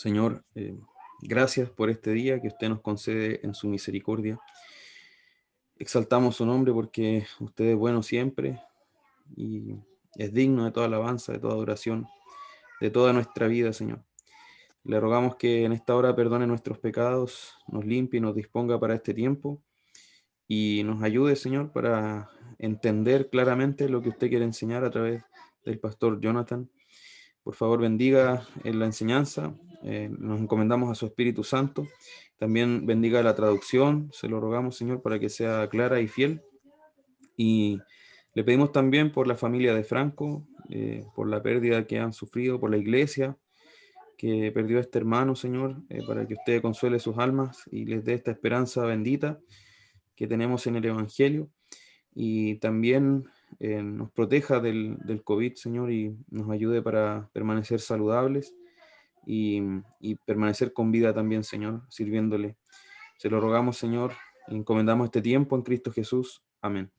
Señor, gracias por este día que usted nos concede en su misericordia. Exaltamos su nombre porque usted es bueno siempre y es digno de toda alabanza, de toda adoración, de toda nuestra vida, Señor. Le rogamos que en esta hora perdone nuestros pecados, nos limpie y nos disponga para este tiempo y nos ayude, Señor, para entender claramente lo que usted quiere enseñar a través del pastor Jonathan. Por favor, bendiga en la enseñanza, nos encomendamos a su Espíritu Santo. También bendiga la traducción, se lo rogamos, Señor, para que sea clara y fiel. Y le pedimos también por la familia de Franco, por la pérdida que han sufrido, por la iglesia que perdió a este hermano, Señor, para que usted consuele sus almas y les dé esta esperanza bendita que tenemos en el Evangelio. Y también nos proteja del COVID, Señor, y nos ayude para permanecer saludables y permanecer con vida también, Señor, sirviéndole. Se lo rogamos, Señor, y encomendamos este tiempo en Cristo Jesús. Amén.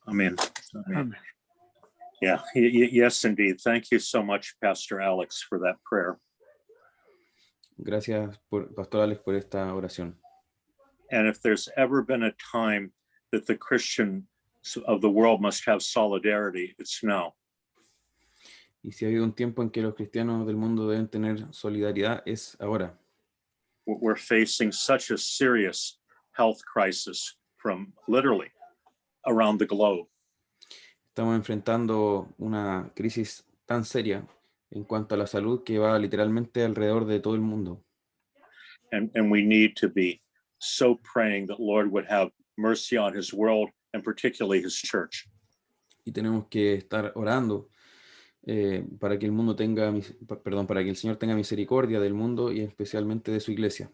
Amen. Amen. Yeah, yes, indeed. Thank you so much, Pastor Alex, for that prayer. Gracias, Pastor Alex, por esta oración. And if there's ever been a time that the Christians of the world must have solidarity, it's now. Y si ha habido un tiempo en que los cristianos del mundo deben tener solidaridad, es ahora. We're facing such a serious health crisis from literally around the globe. Estamos enfrentando una crisis tan seria en cuanto a la salud que va literalmente alrededor de todo el mundo. And we need to be so praying that Lord would have mercy on his world and particularly his church. Y tenemos que estar orando para que el mundo tenga, para que el Señor tenga misericordia del mundo y especialmente de su iglesia.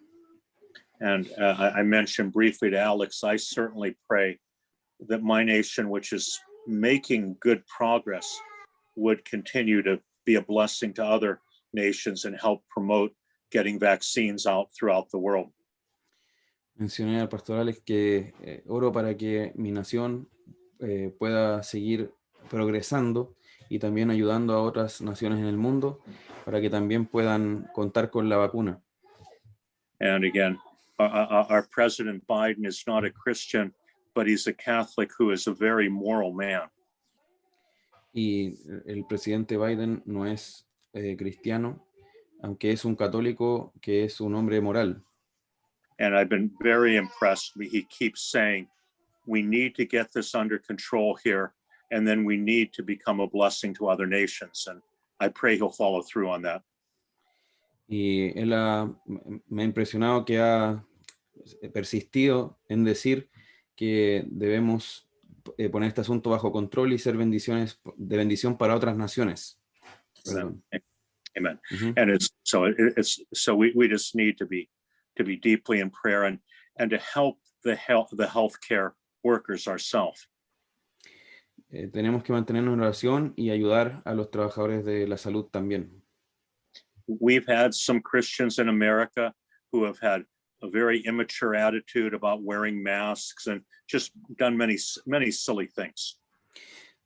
And I mentioned briefly to Alex, I certainly pray that my nation, which is making good progress, would continue to be a blessing to other nations and help promote getting vaccines out throughout the world. Mencioné al pastor Alex que oro para que mi nación pueda seguir progresando y también ayudando a otras naciones en el mundo para que también puedan contar con la vacuna. And again, our President Biden is not a Christian, but he's a Catholic who is a very moral man. Y el presidente Biden no es cristiano, aunque es un católico que es un hombre moral. And I've been very impressed. He keeps saying, we need to get this under control here, and then we need to become a blessing to other nations. And I pray he'll follow through on that. Y él me ha impresionado que ha persistido en decir que debemos poner este asunto bajo control y ser de bendición para otras naciones. Amen. Amen. And so we just need to be deeply in prayer and to help the healthcare workers ourselves. Tenemos que mantenernos en oración y ayudar a los trabajadores de la salud también. We've had some Christians in America who have had a very immature attitude about wearing masks and just done many silly things.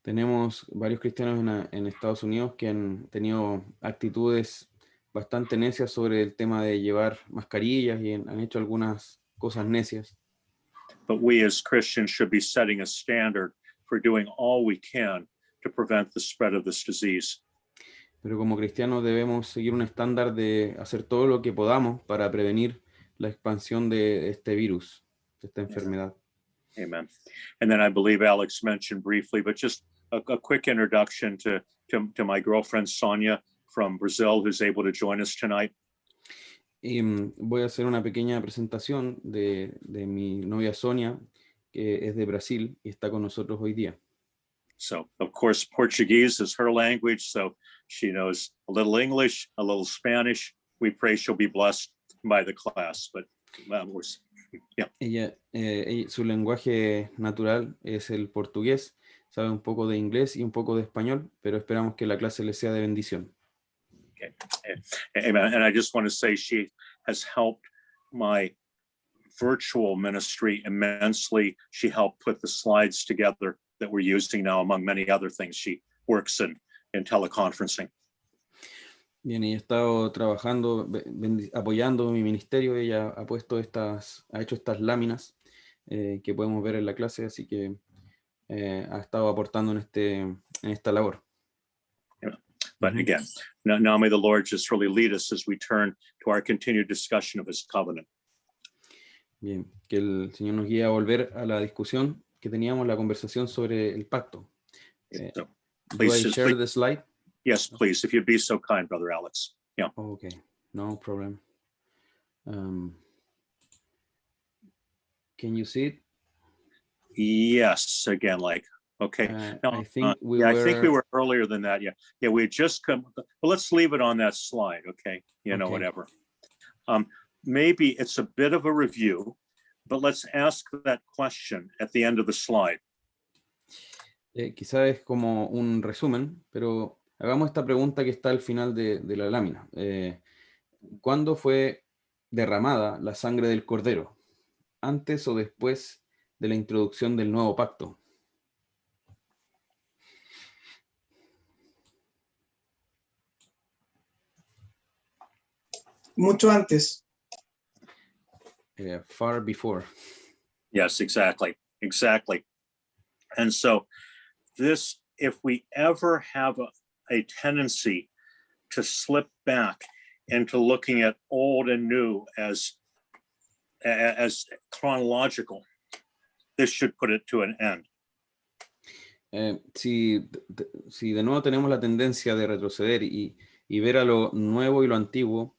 Tenemos varios cristianos en Estados Unidos que han tenido actitudes bastante necias sobre el tema de llevar mascarillas y han hecho algunas cosas necias. But we as Christians should be setting a standard for doing all we can to prevent the spread of this disease. Pero como cristianos debemos seguir un estándar de hacer todo lo que podamos para prevenir la expansión de este virus, de esta enfermedad. Amen. And then I believe Alex mentioned briefly, but just a quick introduction to my girlfriend Sonia from Brazil, who's able to join us tonight. Y voy a hacer una pequeña presentación de mi novia Sonia, que es de Brasil y está con nosotros hoy día. So, of course, Portuguese is her language, so she knows a little English, a little Spanish. We pray she'll be blessed by the class, but yeah. Su lenguaje natural es el portugués, sabe un poco de inglés y un poco de español, pero esperamos que la clase le sea de bendición. Okay. Amen. And I just want to say she has helped my virtual ministry immensely. She helped put the slides together that we're using now, among many other things. She works in teleconferencing. Bien, ella ha estado trabajando, apoyando mi ministerio. Ella ha hecho estas láminas que podemos ver en la clase, así que ha estado aportando en esta labor. But Ujú. again, now may the Lord just really lead us as we turn to our continued discussion of his covenant. Bien, que el Señor nos guíe a volver a la discusión que teníamos, la conversación sobre el pacto. So Do I please, share the slide? yes, please, if you'd be so kind, Brother Alex. Yeah. Okay, no problem. Can you see it? Yes, again, like, okay. No, I think we I think we were. were earlier than that. Yeah, we had just come. Well, let's leave it on that slide. Okay, Okay. whatever. Maybe it's a bit of a review, but let's ask that question at the end of the slide. Quizás es como un resumen, pero hagamos esta pregunta que está al final de la lámina. ¿Cuándo fue derramada la sangre del cordero? ¿Antes o después de la introducción del nuevo pacto? Mucho antes. Far before. Yes, exactly. And so this, if we ever have a tendency to slip back into looking at old and new as chronological, this should put it to an end. Si de nuevo tenemos la tendencia de retroceder y ver a lo nuevo y lo antiguo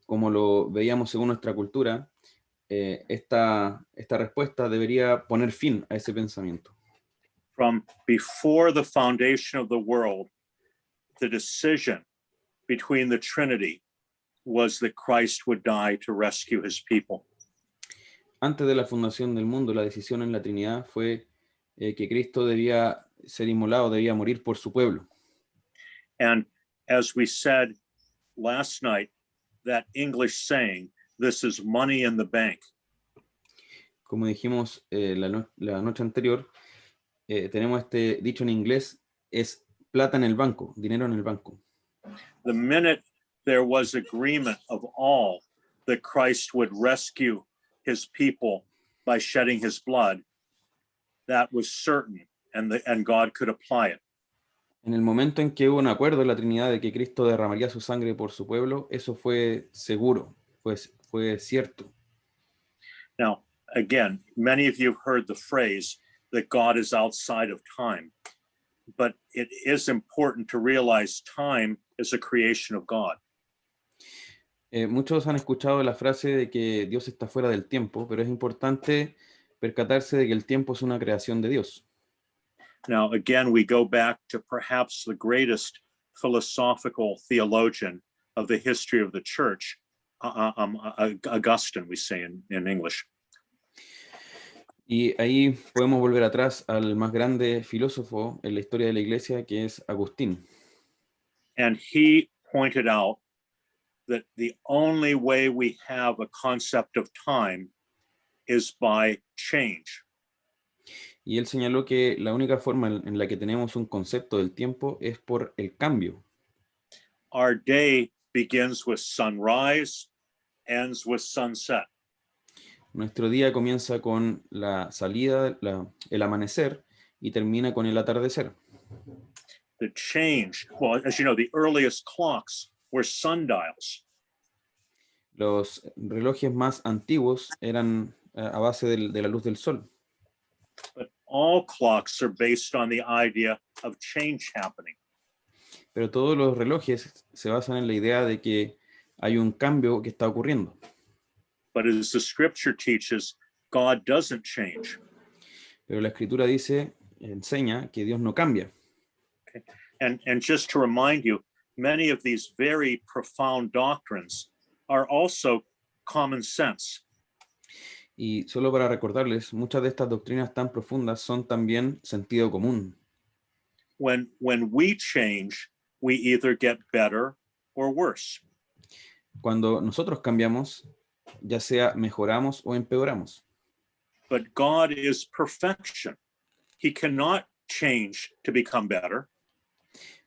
como lo veíamos según nuestra cultura, esta respuesta debería poner fin a ese pensamiento. From before the foundation of the world, the decision between the Trinity was that Christ would die to rescue his people. Antes de la fundación del mundo, la decisión en la Trinidad fue que Cristo debía ser inmolado, debía morir por su pueblo. And as we said last night, that English saying, this is money in the bank. Como dijimos la noche anterior, tenemos este dicho en inglés, es plata en el banco, dinero en el banco. The minute there was agreement of all that Christ would rescue his people by shedding his blood, that was certain, and God could apply it. En el momento en que hubo un acuerdo en la Trinidad de que Cristo derramaría su sangre por su pueblo, eso fue seguro, fue cierto. Now, again, many of you have heard the phrase that God is outside of time, but it is important to realize time is a creation of God. Muchos han escuchado la frase de que Dios está fuera del tiempo, pero es importante percatarse de que el tiempo es una creación de Dios. Now, again, we go back to perhaps the greatest philosophical theologian of the history of the church, Augustine, we say in English. Y ahí podemos volver atrás al más grande filósofo en la historia de la iglesia, que es Agustín. And he pointed out that the only way we have a concept of time is by change. Y él señaló que la única forma en la que tenemos un concepto del tiempo es por el cambio. Our day begins with sunrise, ends with sunset. Nuestro día comienza con la salida, el amanecer, y termina con el atardecer. The change, well, as you know, the earliest clocks were sundials. Los relojes más antiguos eran a base de la luz del sol. But all clocks are based on the idea of change happening. Pero todos los relojes se basan en la idea de que hay un cambio que está ocurriendo. But as the scripture teaches, God doesn't change. Pero la escritura enseña que Dios no cambia. Okay? And just to remind you, many of these very profound doctrines are also common sense. Y solo para recordarles, muchas de estas doctrinas tan profundas son también sentido común. When we change, we either get better or worse. Cuando nosotros cambiamos, ya sea mejoramos o empeoramos. But God is perfection. He cannot change to become better.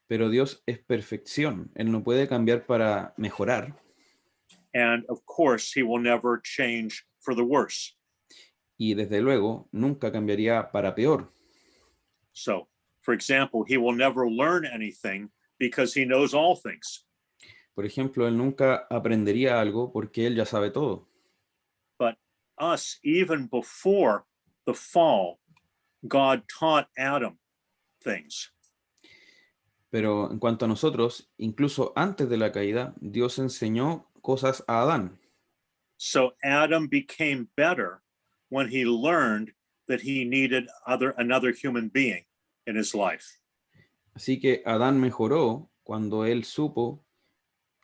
Pero Dios es perfección. Él no puede cambiar para mejorar. And of course, he will never change for the worse. Y desde luego, nunca cambiaría para peor. So, for example, he will never learn anything because he knows all things. Por ejemplo, Él nunca aprendería algo porque Él ya sabe todo. But us, even before the fall, God taught Adam things. Pero en cuanto a nosotros, incluso antes de la caída, Dios enseñó cosas a Adán. So Adam became better when he learned that he needed another human being in his life. Así que Adán mejoró cuando él supo,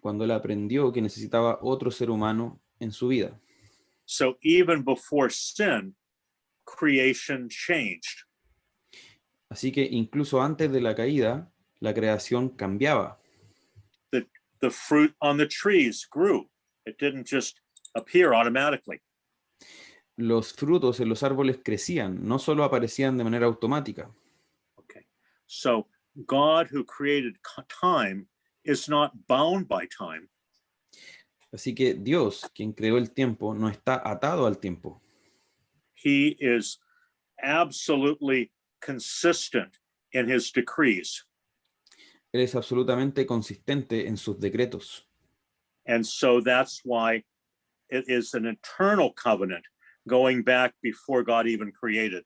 cuando él aprendió que necesitaba otro ser humano en su vida. So even before sin, creation changed. Así que incluso antes de la caída, la creación cambiaba. The fruit on the trees grew. It didn't just appear automatically. Los frutos en los árboles crecían, no solo aparecían de manera automática. Okay. So God, who created time, is not bound by time. Así que Dios, quien creó el tiempo, no está atado al tiempo. He is absolutely consistent in his decrees. Él es absolutamente consistente en sus decretos. And so that's why it is an eternal covenant going back before God even created.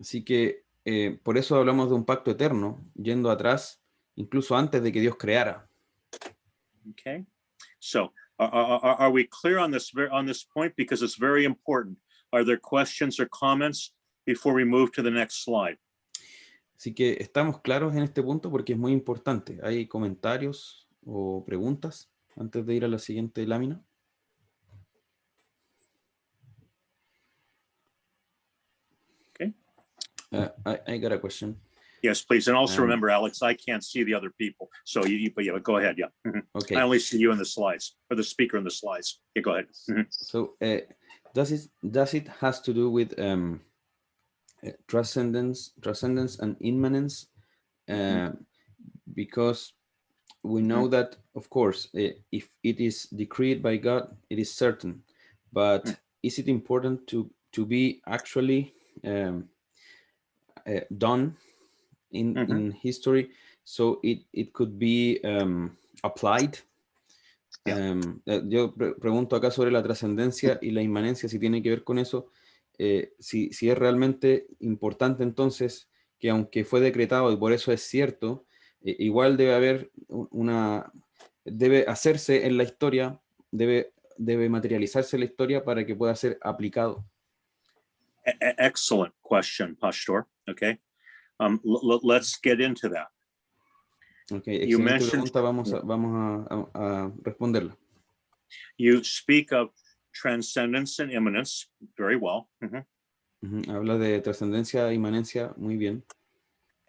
Así que por eso hablamos de un pacto eterno, yendo atrás, incluso antes de que Dios creara. Okay. So are we clear on this point? Because it's very important. Are there questions or comments before we move to the next slide? Así que estamos claros en este punto porque es muy importante. ¿Hay comentarios o preguntas antes de ir a la siguiente lámina? Okay. I got a question. Yes, please. And also remember, Alex, I can't see the other people. So but yeah, go ahead. Yeah. Okay. I only see you in the slides, or the speaker in the slides. Yeah, go ahead. So does it has to do with transcendence and immanence? Because we know that, of course, if it is decreed by God, it is certain. But is it important to be actually done in history, so it could be applied? Yo pregunto acá sobre la trascendencia y la inmanencia, si tiene que ver con eso, si es realmente importante entonces que aunque fue decretado y por eso es cierto, igual debe haber debe hacerse en la historia, debe materializarse en la historia para que pueda ser aplicado. Excellent question, Pastor. Okay. Let's get into that. Okay, excelente pregunta, vamos a responderla. You speak of transcendence and immanence very well. Habla de trascendencia e inmanencia muy bien.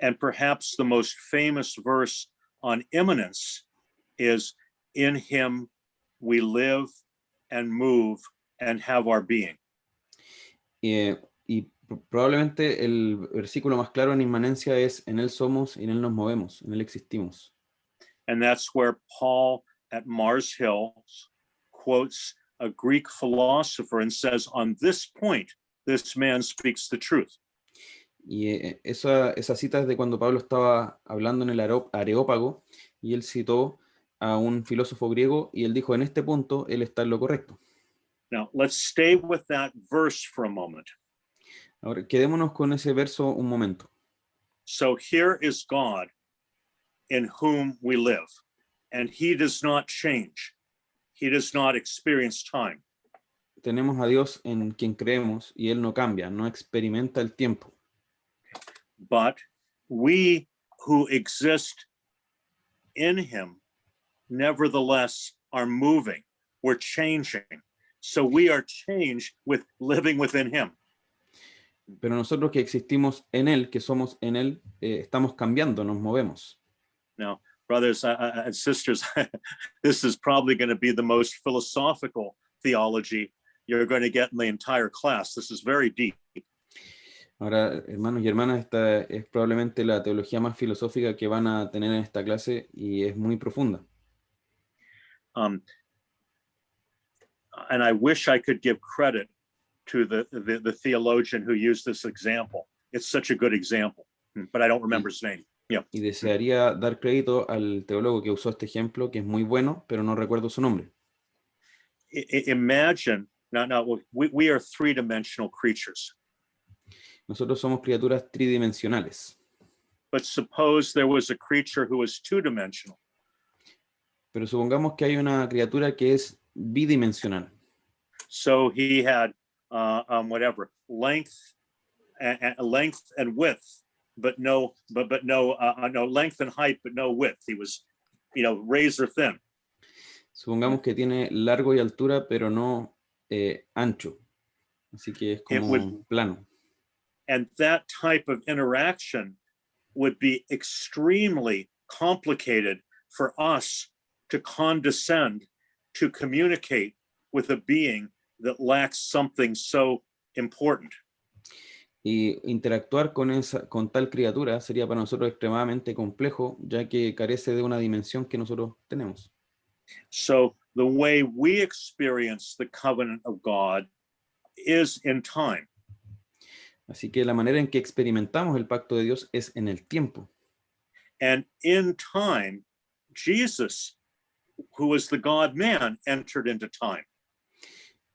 And perhaps the most famous verse on immanence is, "In him we live and move and have our being." Y probablemente el versículo más claro en inmanencia es: en él somos y en él nos movemos, en él existimos. And that's where Paul at Mars Hill quotes a Greek philosopher and says, "On this point, this man speaks the truth." Y esa cita es de cuando Pablo estaba hablando en el Areópago y él citó a un filósofo griego y él dijo: en este punto él está en lo correcto. Now, let's stay with that verse for a moment. Ahora, quedémonos con ese verso un momento. So here is God in whom we live, and he does not change. He does not experience time. Tenemos a Dios en quien creemos y él no cambia, no experimenta el tiempo. But we who exist in him, nevertheless, are moving. We're changing. So we are changed with living within him. Pero nosotros que existimos en él, que somos en él, estamos cambiando, nos movemos. Now, brothers and sisters, this is probably going to be the most philosophical theology you're going to get in the entire class. This is very deep. Ahora, hermanos y hermanas, esta es probablemente la teología más filosófica que van a tener en esta clase y es muy profunda. Um, and I wish I could give credit to the theologian who used this example. It's such a good example, but I don't remember his name. Yeah. Y desearía dar crédito al teólogo que usó este ejemplo, que es muy bueno, pero no recuerdo su nombre. Imagine, now we are three-dimensional creatures. Nosotros somos criaturas tridimensionales, But suppose there was a creature who was two-dimensional. pero supongamos que hay una criatura que es bidimensional. So he had whatever length and width, but no length and height, but no width. He was, razor thin. Supongamos que tiene largo y altura, pero no ancho. Así que es como plano. And that type of interaction would be extremely complicated for us to condescend to communicate with a being that lacks something so important. Y interactuar con tal criatura sería para nosotros extremadamente complejo, ya que carece de una dimensión que nosotros tenemos. So the way we experience the covenant of God is in time. Así que la manera en que experimentamos el pacto de Dios es en el tiempo. And in time, Jesus, who was the God-man, entered into time.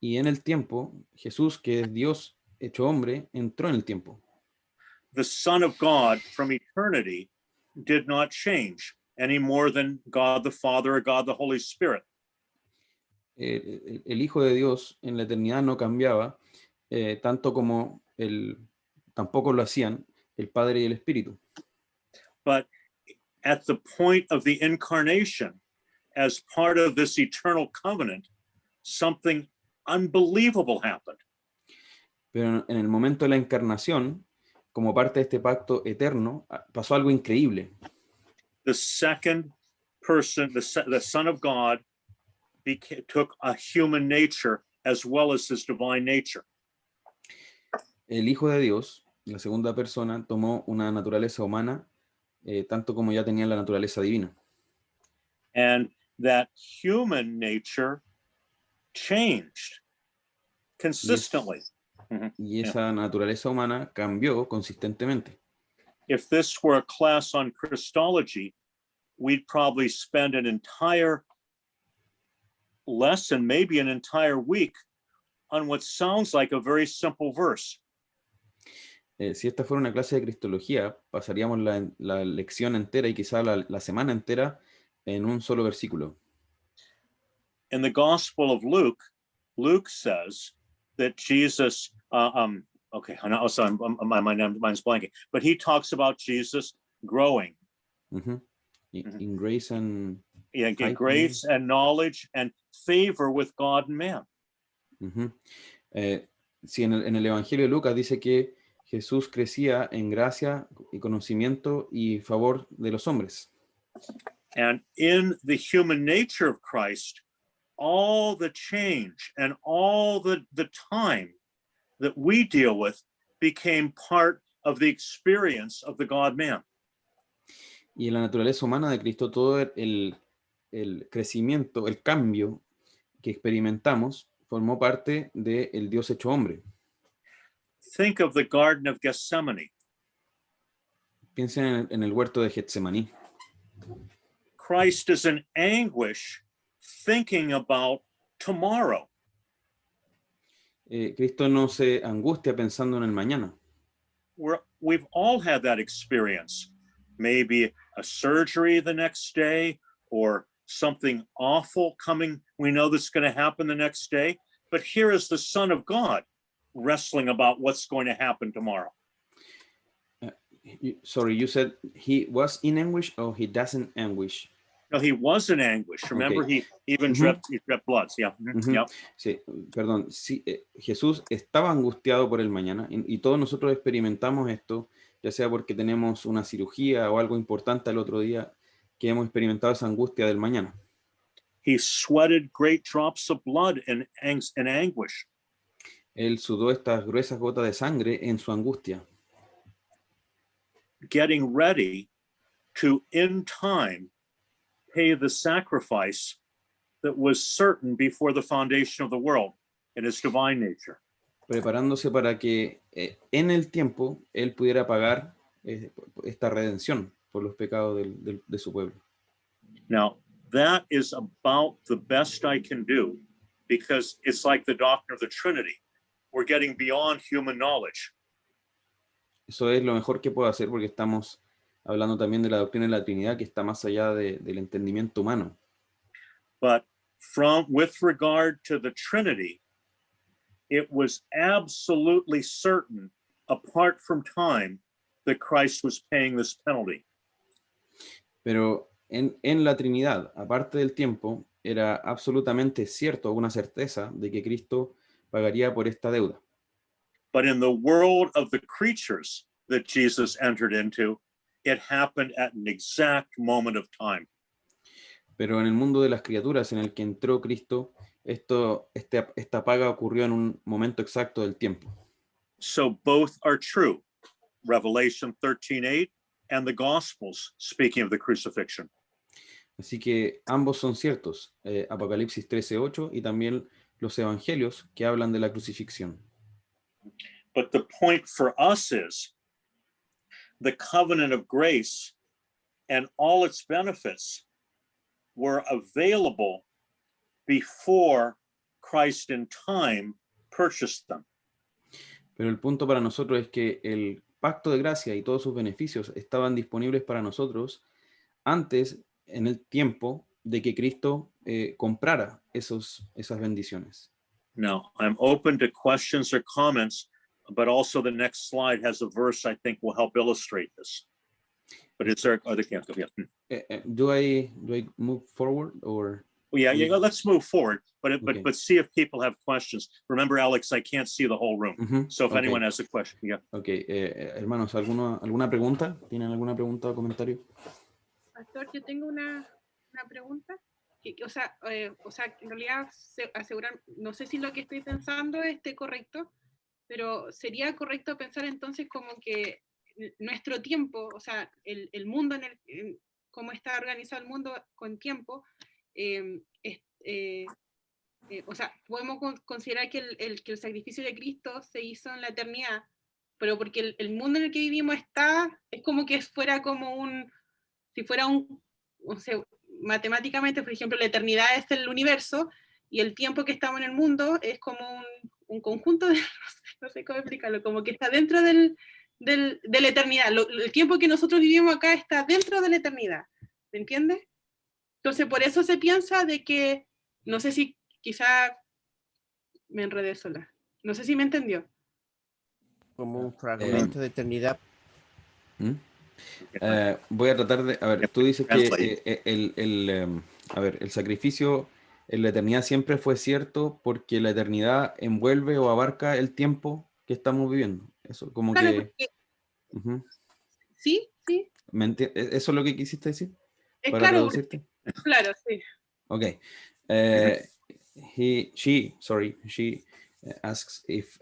Y en el tiempo, Jesús, que es Dios hecho hombre, entró en el tiempo. The Son of God from eternity did not change any more than God the Father or God the Holy Spirit. El Hijo de Dios en la eternidad no cambiaba, tanto como tampoco lo hacían el Padre y el Espíritu. But at the point of the incarnation, as part of this eternal covenant, something unbelievable happened. Pero en el momento de la encarnación, como parte de este pacto eterno, pasó algo increíble. The second person, the Son of God, took a human nature as well as his divine nature. El Hijo de Dios, la segunda persona, tomó una naturaleza humana, tanto como ya tenía la naturaleza divina. And that human nature changed consistently. Y esa naturaleza humana cambió consistentemente. If this were a class on Christology, we'd probably spend an entire lesson, maybe an entire week, on what sounds like a very simple verse. Si esta fuera una clase de Cristología, pasaríamos la lección entera y quizá la semana entera en un solo versículo. In the Gospel of Luke, Luke says that Jesus, okay, so my mind's blanking, but he talks about Jesus growing. In grace and grace and knowledge and favor with God and man. Sí, en el Evangelio de Lucas dice que Jesús crecía en gracia y conocimiento y favor de los hombres. And in the human nature of Christ, all the change and all the time that we deal with became part of the experience of the God-man. Y en la naturaleza humana de Cristo, todo el crecimiento, el cambio que experimentamos, formó parte del Dios hecho hombre. Think of the Garden of Gethsemane. Piensen en el huerto de Getsemaní. Christ is in anguish thinking about tomorrow. Cristo no se angustia pensando en el mañana. We've all had that experience. Maybe a surgery the next day or something awful coming. We know that's going to happen the next day. But here is the Son of God wrestling about what's going to happen tomorrow. Sorry, you said he was in anguish or he doesn't anguish? No, he was in anguish. Remember, Okay. He even dripped blood. Yeah. Yep. Sí, perdón. Sí, Jesús estaba angustiado por el mañana y todos nosotros experimentamos esto, ya sea porque tenemos una cirugía o algo importante el otro día, que hemos experimentado esa angustia del mañana. He sweated great drops of blood in anguish. Él sudó estas gruesas gotas de sangre en su angustia. getting ready to, in time, pay the sacrifice that was certain before the foundation of the world in his divine nature. Preparándose para que en el tiempo él pudiera pagar esta redención por los pecados de su pueblo. Now, that is about the best I can do, because it's like the doctrine of the Trinity. We're getting beyond human knowledge. Eso es lo mejor que puedo hacer, porque estamos hablando también de la doctrina de la Trinidad, que está más allá del entendimiento humano. But with regard to the Trinity, it was absolutely certain, apart from time, that Christ was paying this penalty. Pero en la Trinidad, aparte del tiempo, era absolutamente cierto, una certeza de que Cristo pagaría por esta deuda. But in the world of the creatures that Jesus entered into, it happened at an exact moment of time. Pero en el mundo de las criaturas en el que entró Cristo, esta paga ocurrió en un momento exacto del tiempo. So both are true. Revelation 13:8 and the Gospels speaking of the crucifixion. Así que ambos son ciertos, Apocalipsis 13:8 y también los evangelios que hablan de la crucifixión. But the point for us is the covenant of grace and all its benefits were available before Christ in time purchased them. Pero el punto para nosotros es que el pacto de gracia y todos sus beneficios estaban disponibles para nosotros antes, en el tiempo, de que Cristo comprara esas bendiciones. Now, I'm open to questions or comments, but also the next slide has a verse I think will help illustrate this. But is there, Do I move forward or? Yeah, let's move forward, Okay. but see if people have questions. Remember, Alex, I can't see the whole room. So if Okay. anyone has a question, yeah. Okay, hermanos, ¿alguna pregunta? ¿Tienen alguna pregunta o comentario? Pastor, yo tengo una pregunta. O sea, en realidad asegurar, no sé si lo que estoy pensando esté correcto, pero sería correcto pensar entonces como que nuestro tiempo, o sea, el mundo, cómo está organizado el mundo con tiempo, o sea, podemos considerar que el sacrificio de Cristo se hizo en la eternidad, pero porque el mundo en el que vivimos es como que fuera como si fuera o sea, matemáticamente, por ejemplo, la eternidad es el universo y el tiempo que estamos en el mundo es como un conjunto de, no sé cómo explicarlo, como que está dentro de la eternidad. El tiempo que nosotros vivimos acá está dentro de la eternidad, ¿me entiendes? Entonces, por eso se piensa de que, no sé si quizá me enredé sola, no sé si me entendió. Como un fragmento de eternidad. Voy a tratar de, a ver, tú dices que el sacrificio en la eternidad siempre fue cierto porque la eternidad envuelve o abarca el tiempo que estamos viviendo. Eso, como claro, que... Porque, sí. ¿Eso es lo que quisiste decir? Es ¿Para claro, traducirte? Claro, sí. Okay. She asks if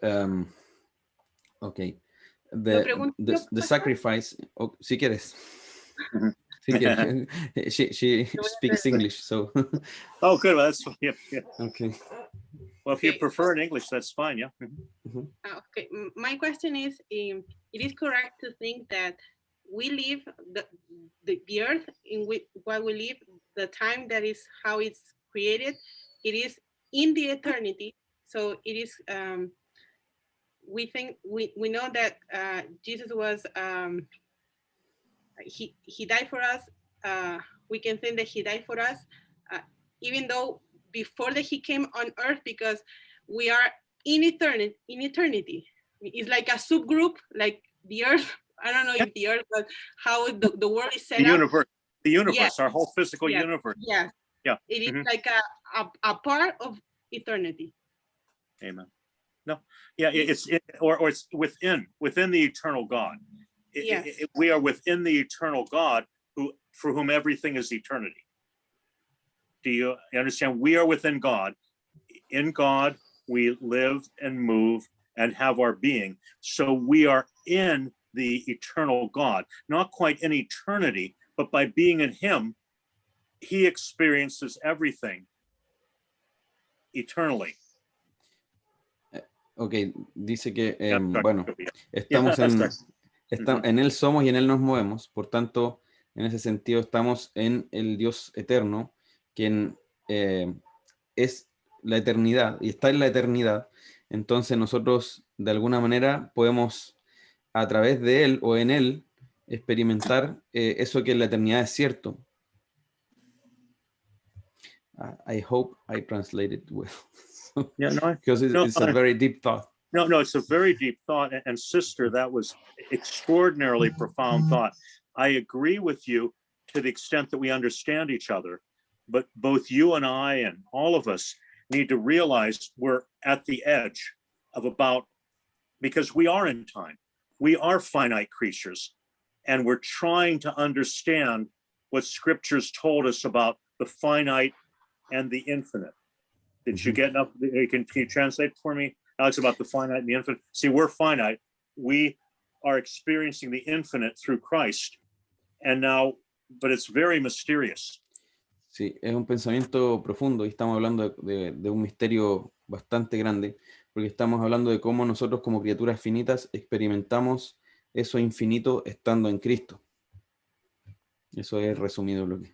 okay, the sacrifice. Oh, si quieres. Si quieres. She speaks English, so. Oh, good. Well, that's yeah. Okay. Well, if you prefer in English, that's fine. Yeah. Okay. My question is, it is correct to think that we live the earth in what we live, the time that is how it's created, it is in the eternity. So it is, we think, we know that Jesus was, he died for us. We can think that he died for us, even though before that he came on earth, because we are in eternity. It's like a subgroup, like the earth. I don't know if the earth, but how the world is set up. The universe, yes. Our whole physical yes. universe. Yeah. Yeah. It is like a part of eternity. Amen. No. Yeah, it's within the eternal God. Yes. We are within the eternal God for whom everything is eternity. Do you understand? We are within God. In God, we live and move and have our being. So we are in the eternal God, not quite in eternity, but by being in him, he experiences everything eternally. Ok, dice que, Yeah, bueno, yeah. estamos Yeah, en, sorry. en Él somos y en Él nos movemos, por tanto, en ese sentido estamos en el Dios eterno, quien es la eternidad y está en la eternidad. Entonces nosotros de alguna manera podemos a través de Él o en Él experimentar eso que en la eternidad es cierto. I hope I translated well. Yeah, no, Because it's a very deep thought. No, it's a very deep thought. And sister, that was extraordinarily profound thought. I agree with you to the extent that we understand each other, but both you and I and all of us need to realize we're at the edge of because we are in time. We are finite creatures, and we're trying to understand what scriptures told us about the finite and the infinite. Did you get enough? Can you translate for me? Alex, about the finite and the infinite. See, we're finite. We are experiencing the infinite through Christ. And now, but it's very mysterious. Sí, es un pensamiento profundo y estamos hablando de un misterio bastante grande, porque estamos hablando de cómo nosotros como criaturas finitas experimentamos eso infinito estando en Cristo. Eso es resumido lo que...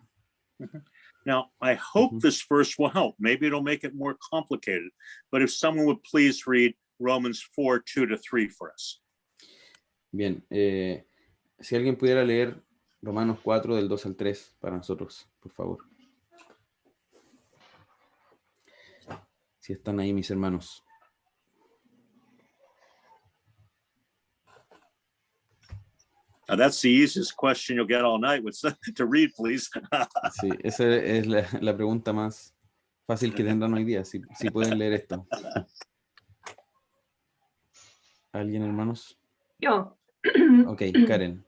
Now, I hope this verse will help. Maybe it'll make it more complicated. But if someone would please read Romans 4:2-3 for us. Bien, si alguien pudiera leer Romanos 4 del 2 al 3 para nosotros, por favor. Si están ahí mis hermanos. Now, that's the easiest question you'll get all night. To read, please. Sí, esa es la pregunta más fácil que tendrán hoy día, si pueden leer esto. ¿Alguien, hermanos? Yo. Ok, Karen.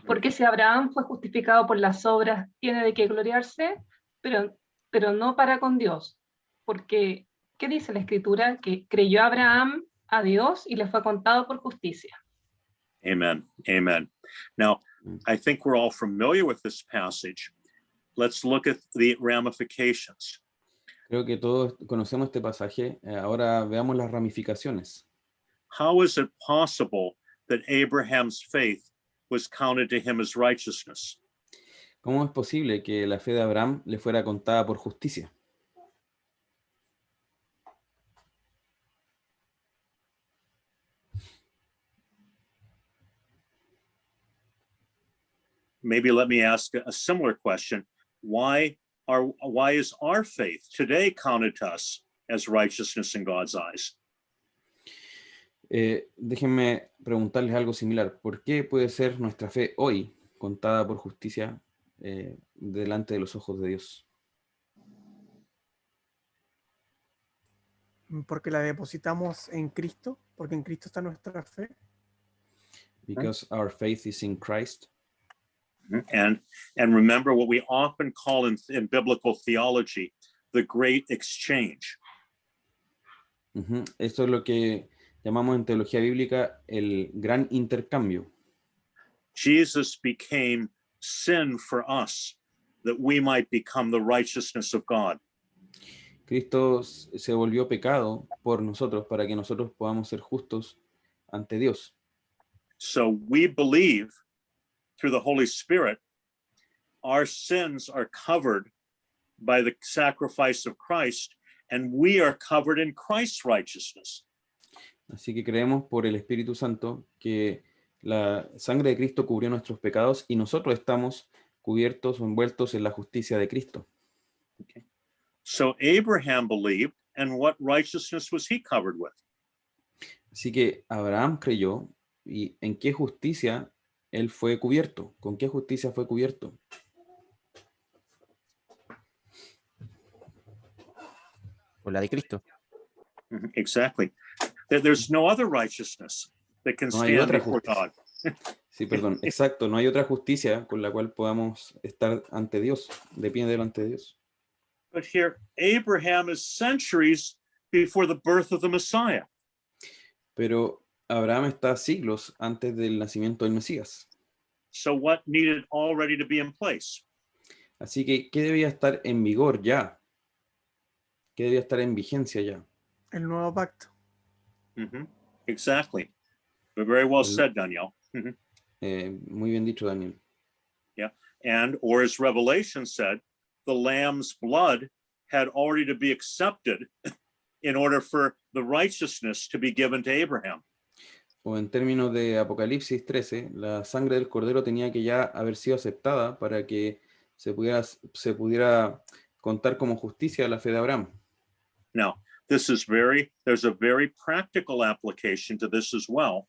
Porque si Abraham fue justificado por las obras, tiene de qué gloriarse, pero no para con Dios. Porque, ¿qué dice la Escritura? Que creyó Abraham a Dios y le fue contado por justicia. Amen. Amen. Now, I think we're all familiar with this passage. Let's look at the ramifications. Creo que todos conocemos este pasaje. Ahora veamos las ramificaciones. How is it possible that Abraham's faith was counted to him as righteousness? ¿Cómo es posible que la fe de Abraham le fuera contada por justicia? Maybe let me ask a similar question. Why is our faith today counted to us as righteousness in God's eyes? Déjenme preguntarles algo similar. ¿Por qué puede ser nuestra fe hoy contada por justicia delante de los ojos de Dios? Porque la depositamos en Cristo, porque en Cristo está nuestra fe. Because our faith is in Christ. And remember what we often call in biblical theology, the great exchange. Esto es lo que llamamos en teología bíblica el gran intercambio. Jesus became sin for us, that we might become the righteousness of God. Cristo se volvió pecado por nosotros para que nosotros podamos ser justos ante Dios. So we believe through the Holy Spirit, our sins are covered by the sacrifice of Christ, and we are covered in Christ's righteousness. Así que creemos por el Espíritu Santo que la sangre de Cristo cubrió nuestros pecados y nosotros estamos cubiertos o envueltos en la justicia de Cristo. Okay. So Abraham believed, and what righteousness was he covered with? Así que Abraham creyó, ¿y en qué justicia él fue cubierto? ¿Con qué justicia fue cubierto? Con la de Cristo. Exactly. There's no other righteousness that can No hay stand otra before God. Sí, perdón, exacto, no hay otra justicia con la cual podamos estar ante Dios, de pie delante de Dios. But here, Abraham is centuries before the birth of the Messiah. Pero Abraham está siglos antes del nacimiento del Mesías. So what needed already to be in place? Así que, ¿qué debía estar en vigor ya? ¿Qué debía estar en vigencia ya? El nuevo pacto. Exactly. But very well El- said, Danielle. Muy bien dicho, Daniel. And, or as Revelation said, the Lamb's blood had already to be accepted in order for the righteousness to be given to Abraham. O en términos de Apocalipsis 13, la sangre del Cordero tenía que ya haber sido aceptada para que se pudiera contar como justicia la fe de Abraham. Now, there's a very practical application to this as well.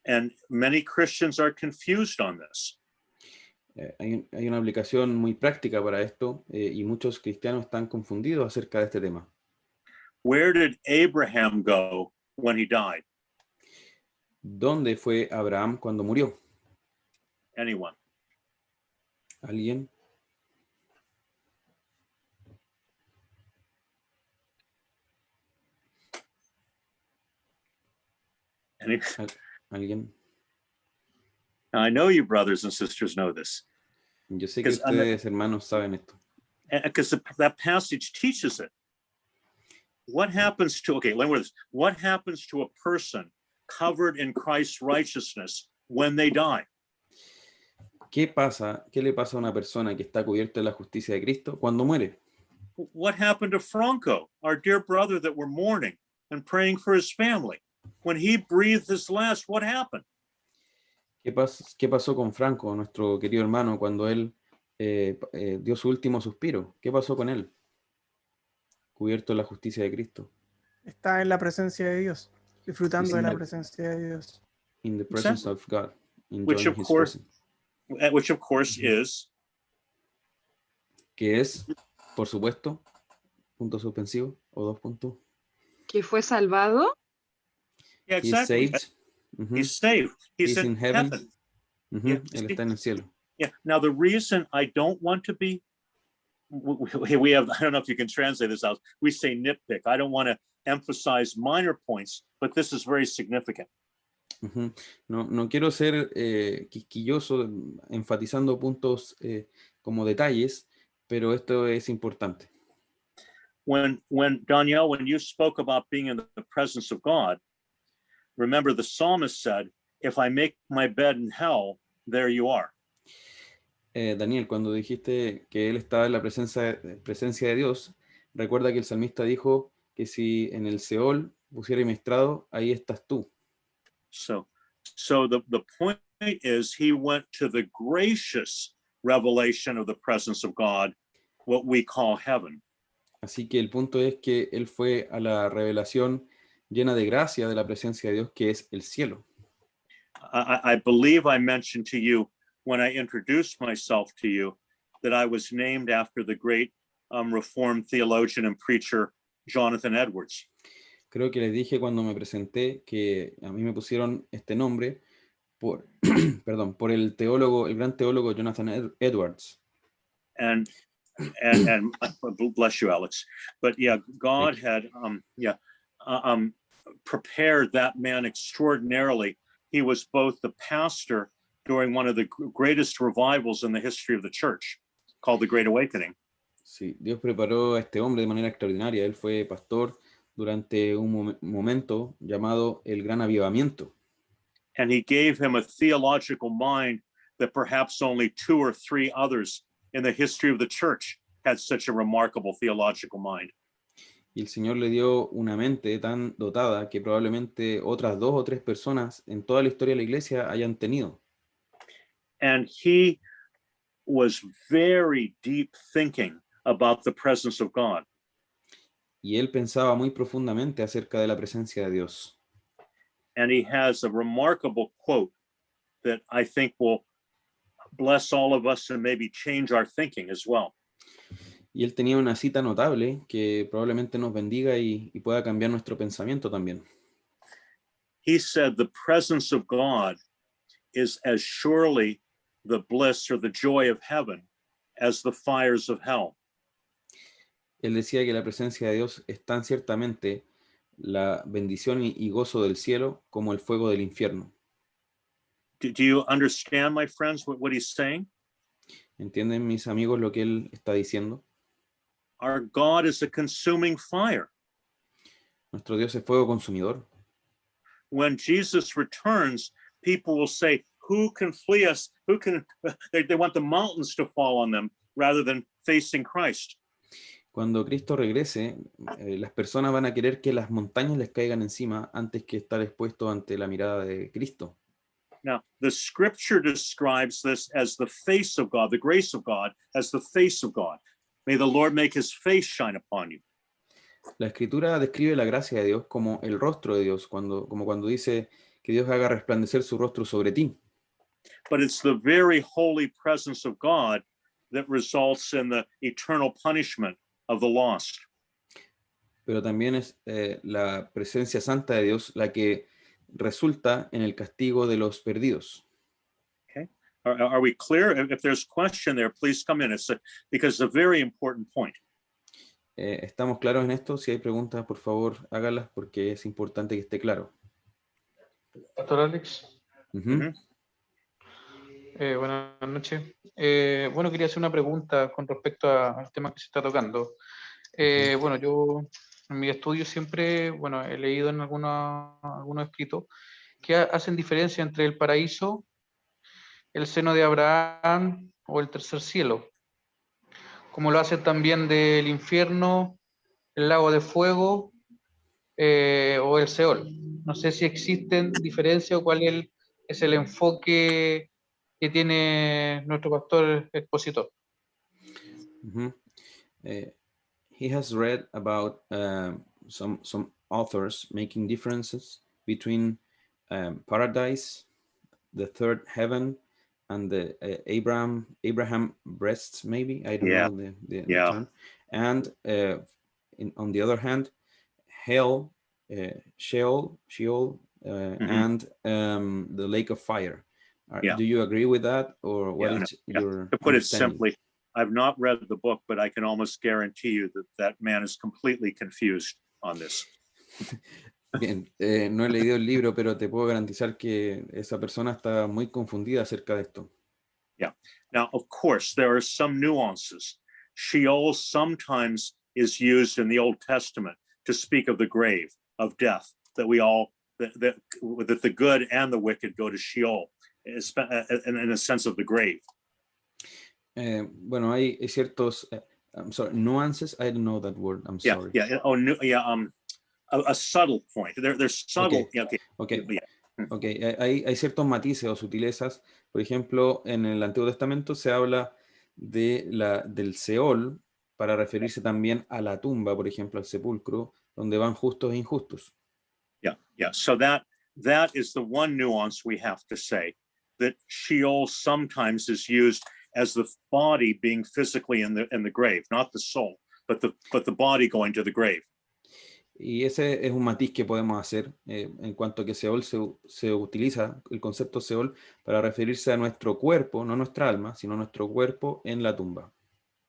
And many Christians are confused on this. Hay una aplicación muy práctica para esto y muchos cristianos están confundidos acerca de este tema. Where did Abraham go when he died? ¿Dónde fue Abraham cuando murió? Anyone? ¿Alguien? ¿Alguien? I know you brothers and sisters know this, Yo sé que Because ustedes, hermanos, saben esto. because that passage teaches it. What happens to, okay, let me word this. What happens to a person covered in Christ's righteousness when they die? ¿Qué pasa? ¿Qué le pasa a una persona que está cubierta de la justicia de Cristo cuando muere? What happened to Franco, our dear brother that we're mourning and praying for his family? When he breathed his last, what happened? ¿Qué pasó con Franco, nuestro querido hermano, cuando él dio su último suspiro? ¿Qué pasó con él? Cubierto de la justicia de Cristo. Está en la presencia de Dios, disfrutando de la Sí. presencia de Dios. In the presence of God. Which Enjoying of his course- presence. Which of course is, Que es, por supuesto, punto suspensivo o dos puntos. Que fue salvado. yeah, He is exactly. saved. Ujú. He's saved. He's He's in in heaven. heaven. Ujú. Yeah, Él sí. está en el cielo. Yeah. Now, the reason I don't want to be, we have, I don't know if you can translate this out. We say nitpick. I don't want to emphasize minor points, but this is very significant. Ujú. No quiero ser quisquilloso enfatizando puntos como detalles, pero esto es importante. When Danielle, when you spoke about being in the presence of God, remember the psalmist said, if I make my bed in hell, there you are. Daniel, cuando dijiste que él estaba en la presencia de Dios, recuerda que el salmista dijo que si en el Seol pusiera mi estrado, ahí estás tú. So the point is he went to the gracious revelation of the presence of God, what we call heaven. Así que el punto es que él fue a la revelación llena de gracia de la presencia de Dios, que es el cielo. I believe I mentioned to you when I introduced myself to you that I was named after the great Reformed theologian and preacher Jonathan Edwards. Creo que les dije cuando me presenté que a mí me pusieron este nombre por, perdón, por el gran teólogo Jonathan Edwards. And bless you, Alex. But yeah, God had prepared that man extraordinarily. He was both the pastor during one of the greatest revivals in the history of the church, called the Great Awakening. Sí, Dios preparó a este hombre de manera extraordinaria. Él fue pastor durante un momento llamado el Gran Avivamiento. And he gave him a theological mind that perhaps only 2 or 3 others in the history of the church had such a remarkable theological mind. Y el Señor le dio una mente tan dotada que probablemente otras 2 o 3 personas en toda la historia de la iglesia hayan tenido. And he was very deep thinking about the presence of God. Y él pensaba muy profundamente acerca de la presencia de Dios. And he has a remarkable quote that I think will bless all of us and maybe change our thinking as well. Y él tenía una cita notable que probablemente nos bendiga y pueda cambiar nuestro pensamiento también. He said, the presence of God is as surely the bliss or the joy of heaven as the fires of hell. Él decía que la presencia de Dios es tan ciertamente la bendición y gozo del cielo como el fuego del infierno. Do you understand, my friends, what he's saying? ¿Entienden, mis amigos, lo que él está diciendo? Our God is a consuming fire. Nuestro Dios es fuego consumidor. When Jesus returns, people will say, who can flee us? Who can, they want the mountains to fall on them rather than facing Christ. Cuando Cristo regrese, las personas van a querer que las montañas les caigan encima antes que estar expuestos ante la mirada de Cristo. Now, the scripture describes this as the face of God, the grace of God, as the face of God. May the Lord make his face shine upon you. La Escritura describe la gracia de Dios como el rostro de Dios, como cuando dice que Dios haga resplandecer su rostro sobre ti. But it's the very holy presence of God that results in the eternal punishment of the lost. Pero también es la presencia santa de Dios la que resulta en el castigo de los perdidos. Okay, are we clear? If there's a question there, please come in. Because it's a very important point. ¿Estamos claros en esto? Si hay preguntas, por favor, hágalas porque es importante que esté claro. Pastor Alex. Uh-huh. Buenas noches. Bueno, quería hacer una pregunta con respecto al tema que se está tocando. Bueno, yo en mi estudio siempre, bueno, he leído en algunos escritos que hacen diferencia entre el paraíso, el seno de Abraham o el tercer cielo, como lo hacen también del infierno, el lago de fuego o el Seol. No sé si existen diferencias o cuál es el enfoque que tiene nuestro pastor expositor. Uh-huh. He has read about some authors making differences between paradise, the third heaven, and the Abraham breasts, maybe, I don't know the term. And on the other hand, hell, Sheol, and the lake of fire. Do you agree with that, or what is your To put it simply, I've not read the book, but I can almost guarantee you that man is completely confused on this. Bien, no he leído el libro, pero te puedo garantizar que esa persona está muy confundida acerca de esto. Yeah. Now, of course, there are some nuances. Sheol sometimes is used in the Old Testament to speak of the grave, of death, that the good and the wicked go to Sheol, in a sense of the grave. Bueno, hay ciertos, I'm sorry, nuances. I don't know that word. I'm sorry. A subtle point. They're subtle. Okay. Hay ciertos matices o sutilezas. Por ejemplo, en el Antiguo Testamento se habla del Seol para referirse también a la tumba, por ejemplo, al sepulcro, donde van justos e injustos. Yeah. So that is the one nuance we have to say, that Sheol sometimes is used as the body being physically in the grave, not the soul, but the body going to the grave. Y ese es un matiz que podemos hacer en cuanto a que Seol se utiliza el concepto Seol para referirse a nuestro cuerpo, no nuestra alma, sino nuestro cuerpo en la tumba.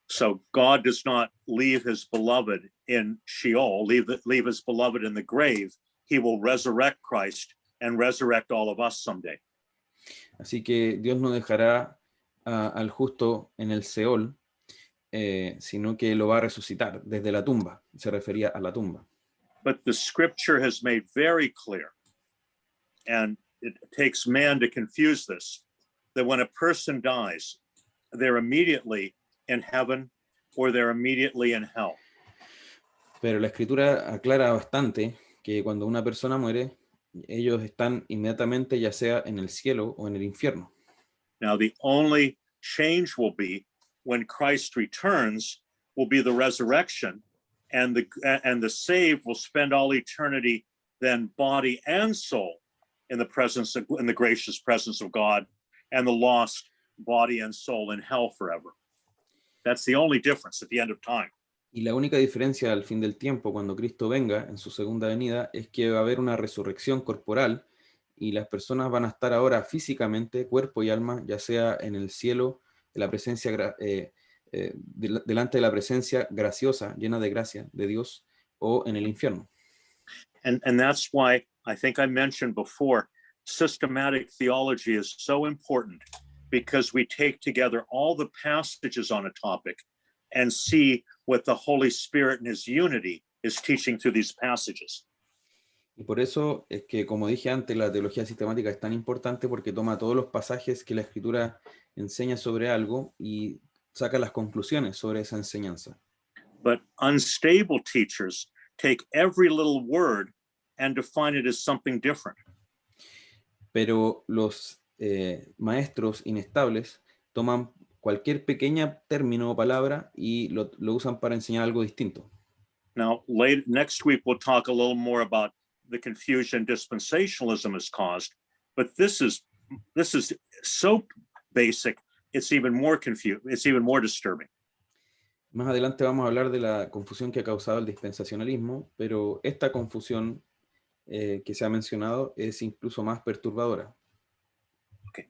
So God does not leave his beloved in Sheol, leave his beloved in the grave. He will resurrect Christ and resurrect all of us someday. Así que Dios no dejará al justo en el Seol, sino que lo va a resucitar desde la tumba. Se refería a la tumba. But the scripture has made very clear, and it takes man to confuse this, that when a person dies, they're immediately in heaven or they're immediately in hell. Pero la escritura aclara bastante que cuando una persona muere, ellos están inmediatamente ya sea en el cielo o en el infierno. Now the only change will be when Christ returns will be the resurrection, and the saved will spend all eternity, then body and soul, in the gracious presence of God, and the lost body and soul in hell forever. That's the only difference at the end of time. Y la única diferencia al fin del tiempo, cuando Cristo venga en su segunda venida, es que va a haber una resurrección corporal y las personas van a estar ahora físicamente, cuerpo y alma, ya sea en el cielo, en la presencia delante de la presencia graciosa, llena de gracia de Dios, o en el infierno. And that's why I think I mentioned before, systematic theology is so important, because we take together all the passages on a topic and see what the Holy Spirit in his unity is teaching through these passages. Y por eso es que, como dije antes, la teología sistemática es tan importante, porque toma todos los pasajes que la Escritura enseña sobre algo y saca las conclusiones sobre esa enseñanza. But unstable teachers take every little word and define it as something different. Pero los maestros inestables toman cualquier pequeña término o palabra y lo usan para enseñar algo distinto. Now, next week, we'll talk a little more about the confusion dispensationalism has caused, but this is so basic, it's even more confused, it's even more disturbing. Más adelante vamos a hablar de la confusión que ha causado el dispensacionalismo, pero esta confusión que se ha mencionado es incluso más perturbadora. Okay.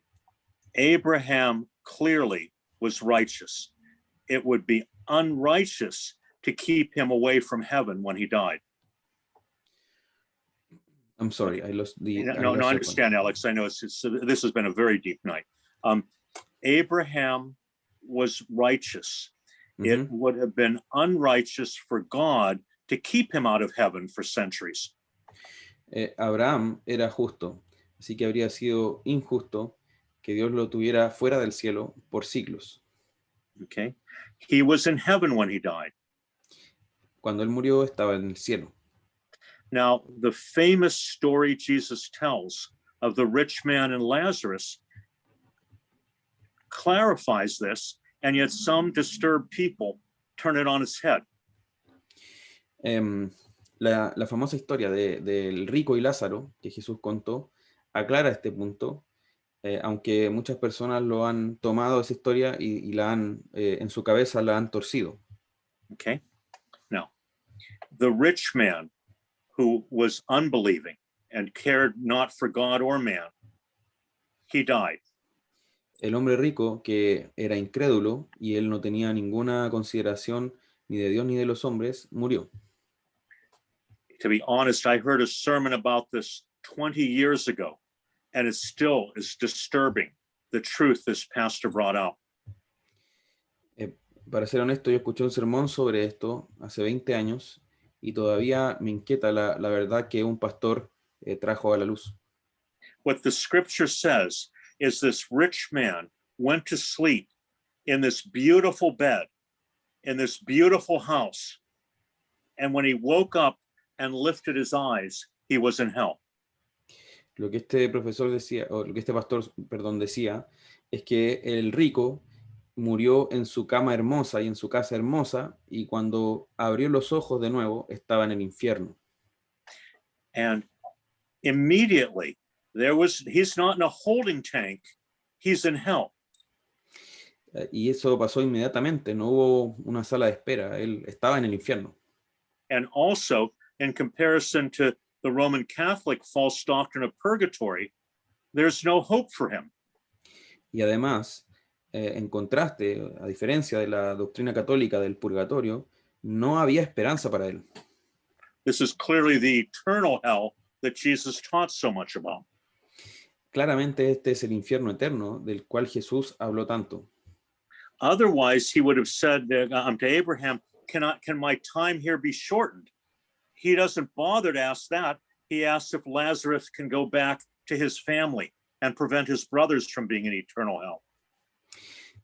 Abraham clearly was righteous. It would be unrighteous to keep him away from heaven when he died. I'm sorry, I lost the... No, I understand, Alex. I know this has been a very deep night. Abraham was righteous. It would have been unrighteous for God to keep him out of heaven for centuries. Abraham era justo, así que habría sido injusto que Dios lo tuviera fuera del cielo por siglos. Okay. He was in heaven when he died. Cuando él murió estaba en el cielo. Now, the famous story Jesus tells of the rich man and Lazarus clarifies this, and yet some disturbed people turn it on its head. La famosa historia del rico y Lázaro que Jesús contó aclara este punto, aunque muchas personas lo han tomado esa historia y la han en su cabeza la han torcido. Okay. Now, the rich man who was unbelieving and cared not for God or man, he died. El hombre rico que era incrédulo y él no tenía ninguna consideración ni de Dios ni de los hombres, murió. To be honest, I heard a sermon about this 20 years ago, and it still is disturbing, the truth this pastor brought out. Para ser honesto, yo escuché un sermón sobre esto hace 20 años y todavía me inquieta la verdad que un pastor trajo a la luz. What the scripture says is this rich man went to sleep in this beautiful bed, in this beautiful house, and when he woke up and lifted his eyes, he was in hell. Lo que este profesor decía, o lo que este pastor, perdón, decía, es que el rico murió en su cama hermosa y en su casa hermosa, y cuando abrió los ojos de nuevo, estaba en el infierno. And immediately, he's not in a holding tank, he's in hell. Y eso pasó inmediatamente, no hubo una sala de espera, él estaba en el infierno. And also, in comparison to the Roman Catholic false doctrine of purgatory, there's no hope for him. Y además, en contraste, a diferencia de la doctrina católica del purgatorio, no había esperanza para él. This is clearly the eternal hell that Jesus taught so much about. Claramente este es el infierno eterno del cual Jesús habló tanto. Otherwise, he would have said to Abraham, can my time here be shortened? He doesn't bother to ask that. He asks if Lazarus can go back to his family and prevent his brothers from being in eternal hell.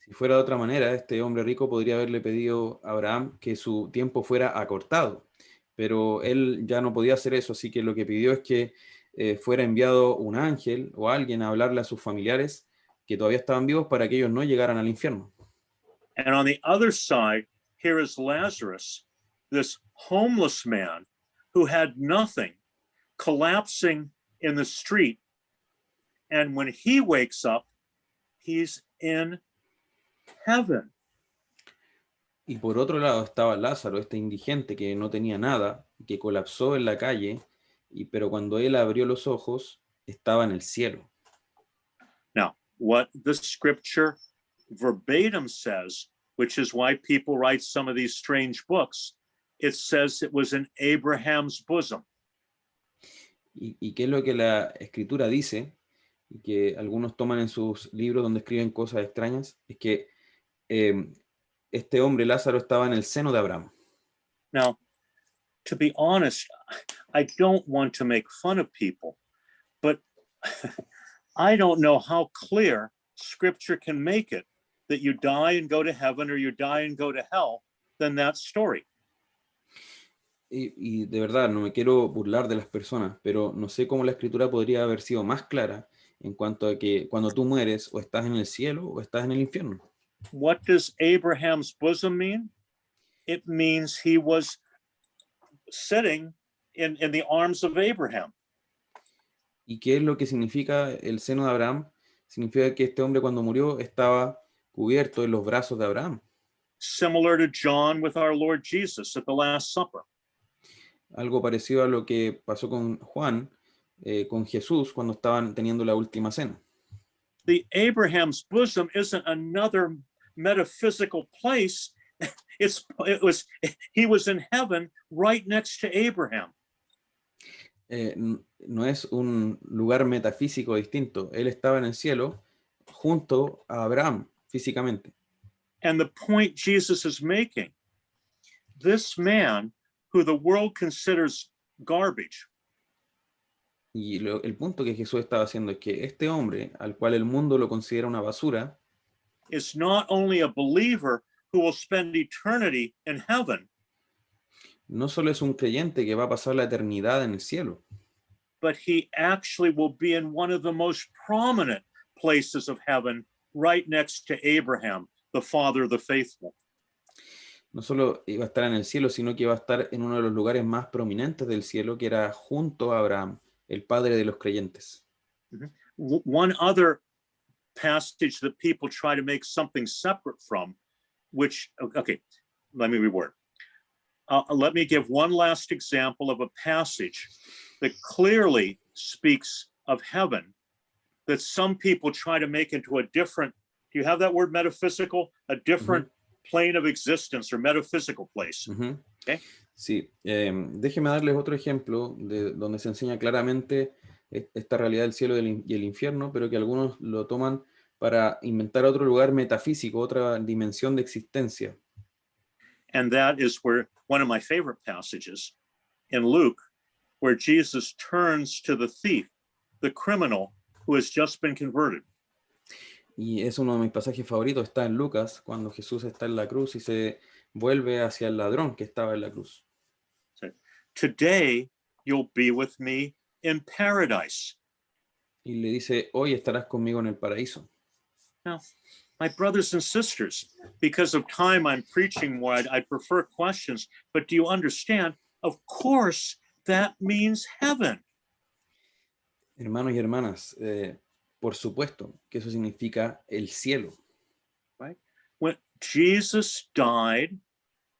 Si fuera de otra manera, este hombre rico podría haberle pedido a Abraham que su tiempo fuera acortado, pero él ya no podía hacer eso, así que lo que pidió es que fuera enviado un ángel o alguien a hablarle a sus familiares que todavía estaban vivos para que ellos no llegaran al infierno. And on the other side, here is Lazarus, this homeless man who had nothing, collapsing in the street. And when he wakes up, he's in heaven. Y por otro lado estaba Lázaro, este indigente que no tenía nada, que colapsó en la calle, pero cuando él abrió los ojos, estaba en el cielo. Now, what the scripture verbatim says, which is why people write some of these strange books, it says it was in Abraham's bosom. ¿Y qué es lo que la Escritura dice? Y que algunos toman en sus libros donde escriben cosas extrañas, es que este hombre, Lázaro, estaba en el seno de Abraham. Now, to be honest, I don't want to make fun of people, but I don't know how clear scripture can make it that you die and go to heaven or you die and go to hell than that story. Y de verdad, no me quiero burlar de las personas, pero no sé cómo la Escritura podría haber sido más clara en cuanto a que cuando tú mueres, o estás en el cielo o estás en el infierno. What does Abraham's bosom mean? It means he was sitting in the arms of Abraham. ¿Y qué es lo que significa el seno de Abraham? Significa que este hombre cuando murió estaba cubierto en los brazos de Abraham. Similar to John with our Lord Jesus at the Last Supper. Algo parecido a lo que pasó con Juan, con Jesús, cuando estaban teniendo la última cena. The Abraham's bosom isn't another metaphysical place. He was in heaven right next to Abraham. No es un lugar metafísico distinto. Él estaba en el cielo junto a Abraham físicamente. And the point Jesus is making, this man who the world considers garbage, Y el punto que Jesús estaba haciendo es que este hombre, al cual el mundo lo considera una basura, is not only a believer who will spend eternity in heaven, no solo es un creyente que va a pasar la eternidad en el cielo, but he actually will be in one of the most prominent places of heaven, right next to Abraham, the father of the faithful. no solo iba a estar en el cielo, sino que iba a estar en uno de los lugares más prominentes del cielo, que era junto a Abraham, el padre de los creyentes. One other passage that people try to make something separate from, which, okay, let me reword. Let me give one last example of a passage that clearly speaks of heaven that some people try to make into a different, do you have that word metaphysical? A different plane of existence or metaphysical place. Okay? Sí, déjeme darles otro ejemplo de donde se enseña claramente esta realidad del cielo y el infierno, pero que algunos lo toman para inventar otro lugar metafísico, otra dimensión de existencia. And that is where one of my favorite passages in Luke, where Jesus turns to the thief, the criminal who has just been converted. Y es uno de mis pasajes favoritos, está en Lucas, cuando Jesús está en la cruz y se vuelve hacia el ladrón que estaba en la cruz. Today you'll be with me in paradise. Y le dice, hoy estarás conmigo en el paraíso. Now, my brothers and sisters, because of time I'm preaching more, I'd prefer questions, but do you understand? Of course, that means heaven. Hermanos y hermanas, por supuesto que eso significa el cielo. Right? When Jesus died,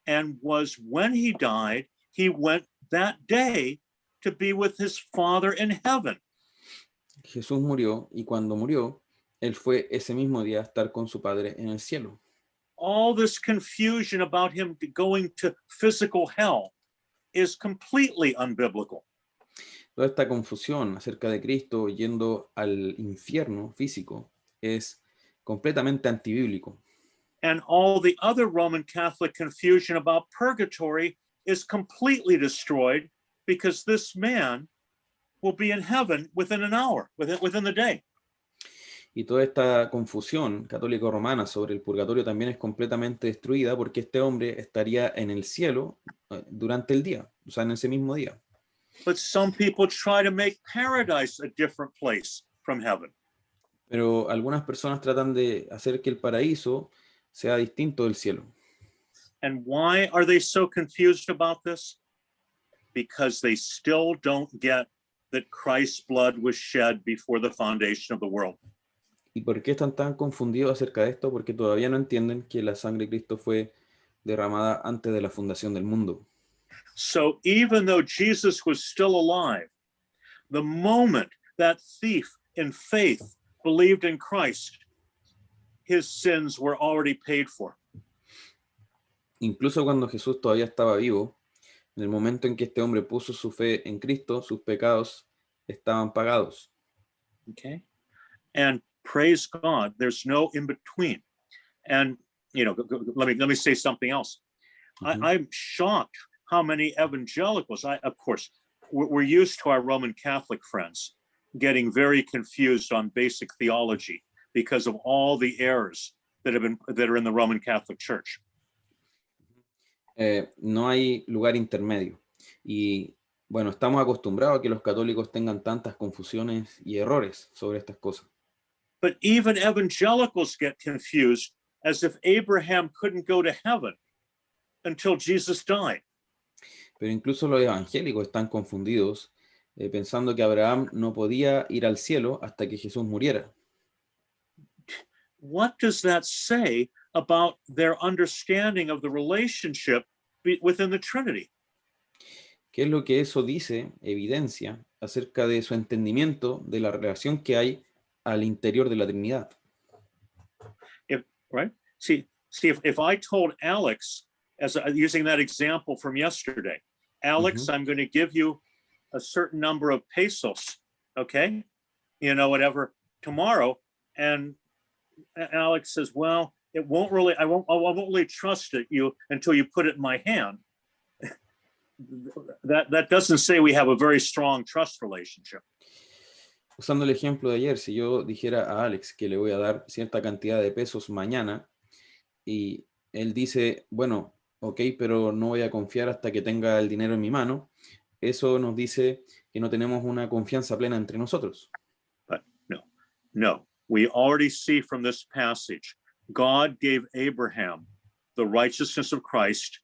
and was when he died, he went that day to be with his Father in heaven. Jesús murió y cuando murió, él fue ese mismo día a estar con su Padre en el cielo. All this confusion about him going to physical hell is completely unbiblical. Toda esta confusión acerca de Cristo yendo al infierno físico es completamente antibíblico. And all the other Roman Catholic confusion about purgatory is completely destroyed because this man will be in heaven within an hour, within the day. Y toda esta confusión católico-romana sobre el purgatorio también es completamente destruida porque este hombre estaría en el cielo durante el día, o sea, en ese mismo día. But some people try to make paradise a different place from heaven. Pero algunas personas tratan de hacer que el paraíso sea distinto del cielo. And why are they so confused about this? Because they still don't get that Christ's blood was shed before the foundation of the world. ¿Y por qué están tan confundidos acerca de esto? Porque todavía no entienden que la sangre de Cristo fue derramada antes de la fundación del mundo. So even though Jesus was still alive, the moment that thief in faith believed in Christ, his sins were already paid for. Incluso cuando Jesús todavía estaba vivo, en el momento en que este hombre puso su fe en Cristo, sus pecados estaban pagados. Okay. And praise God, there's no in between. And, you know, let me say something else. I'm shocked how many evangelicals, of course, we're used to our Roman Catholic friends getting very confused on basic theology because of all the errors that are in the Roman Catholic Church. No hay lugar intermedio. Y bueno, estamos acostumbrados a que los católicos tengan tantas confusiones y errores sobre estas cosas. But even evangelicals get confused as if Abraham couldn't go to heaven until Jesus died. Pero incluso los evangélicos están confundidos pensando que Abraham no podía ir al cielo hasta que Jesús muriera. What does that say about their understanding of the relationship within the Trinity? ¿Qué es lo que eso dice, evidencia, acerca de su entendimiento de la relación que hay al interior de la Trinidad? Right? See, if I told Alex, using that example from yesterday, Alex, I'm going to give you a certain number of pesos, okay? You know, whatever, tomorrow, and Alex says, well, I won't really trust you until you put it in my hand. That doesn't say we have a very strong trust relationship. Usando el ejemplo de ayer, si yo dijera a Alex que le voy a dar cierta cantidad de pesos mañana y él dice, bueno, ok, pero no voy a confiar hasta que tenga el dinero en mi mano, eso nos dice que no tenemos una confianza plena entre nosotros. But no. We already see from this passage, God gave Abraham the righteousness of Christ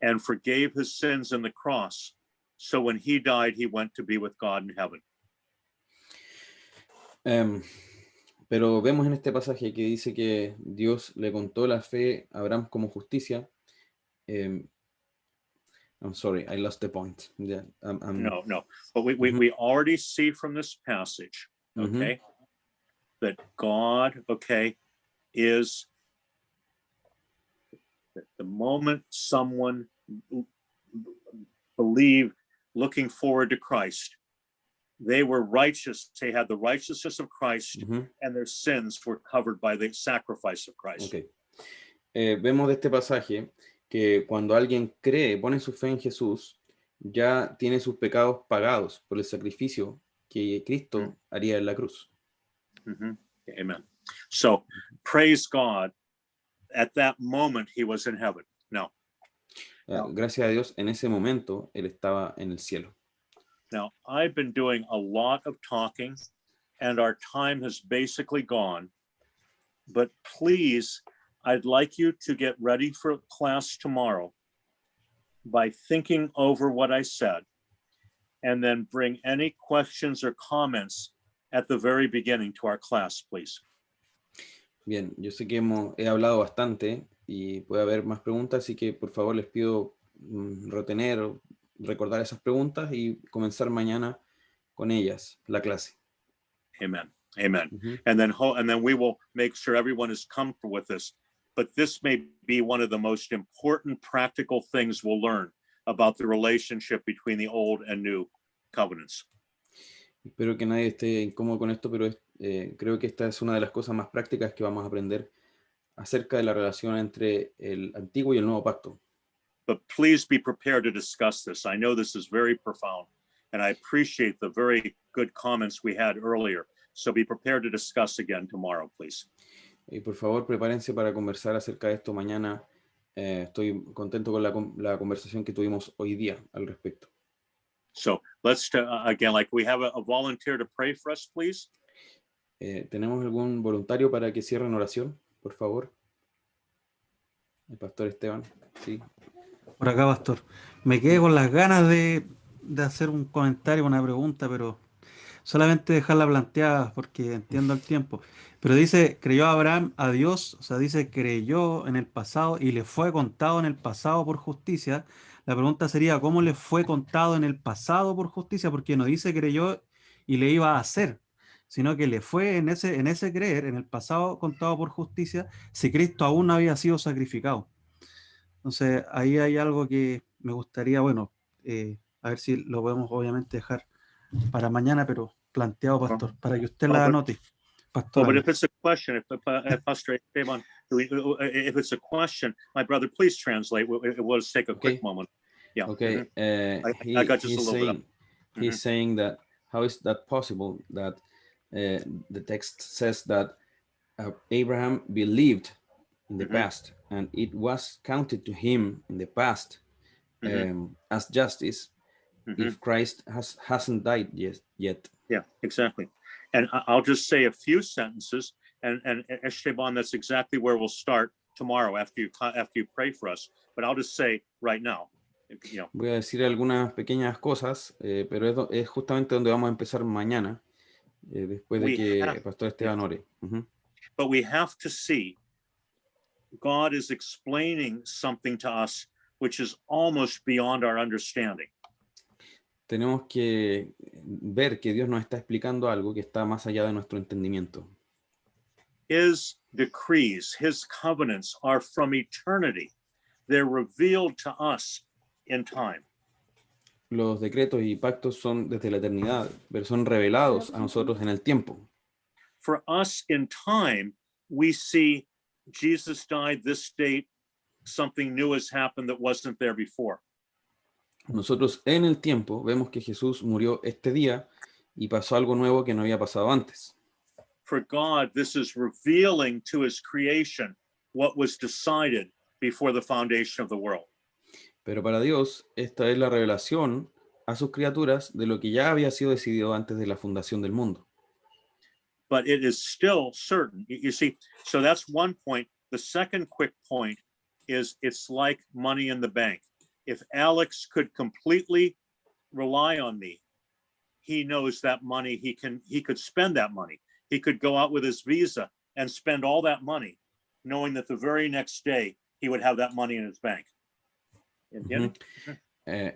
and forgave his sins in the cross. So when he died, he went to be with God in heaven. Pero vemos en este pasaje que dice que Dios le contó la fe a Abraham como justicia. I'm sorry, I lost the point. Yeah, No. But we already see from this passage, okay, that God, okay, is that the moment someone believed, looking forward to Christ, they were righteous. They had the righteousness of Christ, and their sins were covered by the sacrifice of Christ. Okay. Vemos de este pasaje que cuando alguien cree, pone su fe en Jesús, ya tiene sus pecados pagados por el sacrificio que Cristo haría en la cruz. Amen. So praise God. At that moment, he was in heaven. Now, gracias a Dios, en ese momento él estaba en el cielo. Now, I've been doing a lot of talking, and our time has basically gone. But please, I'd like you to get ready for class tomorrow by thinking over what I said, and then bring any questions or comments at the very beginning to our class, please. Bien, yo sé que he hablado bastante y puede haber más preguntas, así que por favor les pido retener o recordar esas preguntas y comenzar mañana con ellas, la clase. Amen. And then we will make sure everyone is comfortable with this. But this may be one of the most important practical things we'll learn about the relationship between the old and new covenants. Espero que nadie esté incómodo con esto, pero creo que esta es una de las cosas más prácticas que vamos a aprender acerca de la relación entre el antiguo y el nuevo pacto. But please be prepared to discuss this. I know this is very profound, and I appreciate the very good comments we had earlier. So be prepared to discuss again tomorrow, please. Y por favor, prepárense para conversar acerca de esto mañana. Estoy contento con la conversación que tuvimos hoy día al respecto. So let's, again, like we have a volunteer to pray for us, please. ¿Tenemos algún voluntario para que cierre en oración, por favor? El pastor Esteban, sí. Por acá, pastor. Me quedé con las ganas de hacer un comentario, una pregunta, pero solamente dejarla planteada porque entiendo el tiempo. Pero dice, creyó Abraham a Dios, o sea, dice, creyó en el pasado y le fue contado en el pasado por justicia. La pregunta sería, ¿cómo le fue contado en el pasado por justicia? Porque no dice creyó y le iba a hacer, sino que le fue en ese creer, en el pasado contado por justicia, si Cristo aún no había sido sacrificado. Entonces, ahí hay algo que me gustaría, bueno, a ver si lo podemos obviamente dejar para mañana, pero planteado, pastor, para que usted Oh, la but- anote. Oh, Pastor but Alex. if it's a question, if Pastor Esteban, if it's a question, my brother, please translate. We'll just take a quick Okay. moment. Yeah. Okay, I got just a he's little bit saying, he's saying that how is that possible that the text says that Abraham believed in the past and it was counted to him in the past as justice if Christ hasn't died yet. Yeah, exactly. And I'll just say a few sentences, and Esteban, that's exactly where we'll start tomorrow after you pray for us. But I'll just say right now, you know, Voy a decir algunas pequeñas cosas, pero es justamente donde vamos a empezar mañana, después de We que have- el pastor Esteban ore. but we have to see God is explaining something to us which is almost beyond our understanding. Tenemos que ver que Dios nos está explicando algo que está más allá de nuestro entendimiento. His decrees, his covenants are from eternity. They're revealed to us in time. Los decretos y pactos son desde la eternidad, pero son revelados a nosotros en el tiempo. For us in time, we see Jesus died this date, something new has happened that wasn't there before. Nosotros en el tiempo vemos que Jesús murió este día y pasó algo nuevo que no había pasado antes. For God, this is revealing to his creation what was decided before the foundation of the world. Pero para Dios, esta es la revelación a sus criaturas de lo que ya había sido decidido antes de la fundación del mundo. But it is still certain. You see, so that's one point. The second quick point is it's like money in the bank. If Alex could completely rely on me, he knows that money, he could spend that money. He could go out with his visa and spend all that money, knowing that the very next day he would have that money in his bank. ¿Entiendes?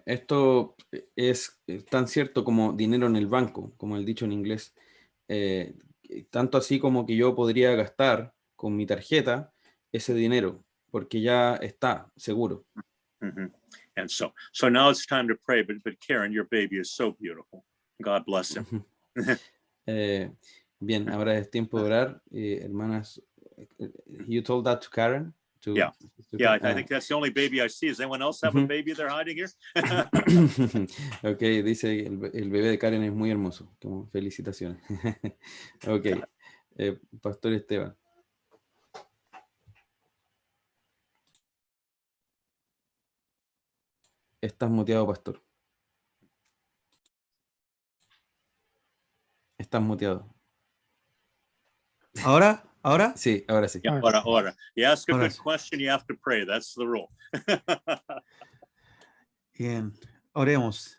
Esto es tan cierto como dinero en el banco, como el dicho en inglés. Tanto así como que yo podría gastar con mi tarjeta ese dinero, porque ya está seguro. And so now it's time to pray, but Karen, your baby is so beautiful. God bless him. Bien, ahora es tiempo de orar. Hermanas, you told that to Karen? Yeah, I think that's the only baby I see. Does anyone else have a baby they're hiding here? Ok, dice el bebé de Karen es muy hermoso. Como felicitaciones. Ok, Pastor Esteban. Estás muteado, pastor. Estás muteado. ¿Ahora? ¿Ahora? Sí, ahora sí. Yeah, order. You ask a Ahora good sí. question, you have to pray. That's the rule. Bien, oremos.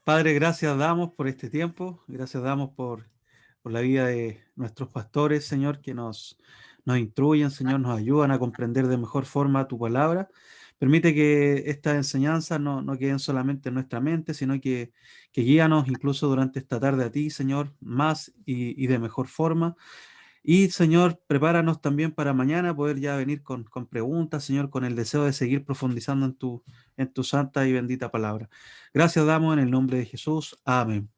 Padre, gracias damos por este tiempo, gracias damos por la vida de nuestros pastores, Señor, que nos instruyen, Señor, nos ayudan a comprender de mejor forma tu palabra. Permite que estas enseñanzas no queden solamente en nuestra mente, sino que guíanos incluso durante esta tarde a ti, Señor, más y de mejor forma. Y, Señor, prepáranos también para mañana poder ya venir con preguntas, Señor, con el deseo de seguir profundizando en tu santa y bendita palabra. Gracias damos en el nombre de Jesús. Amén.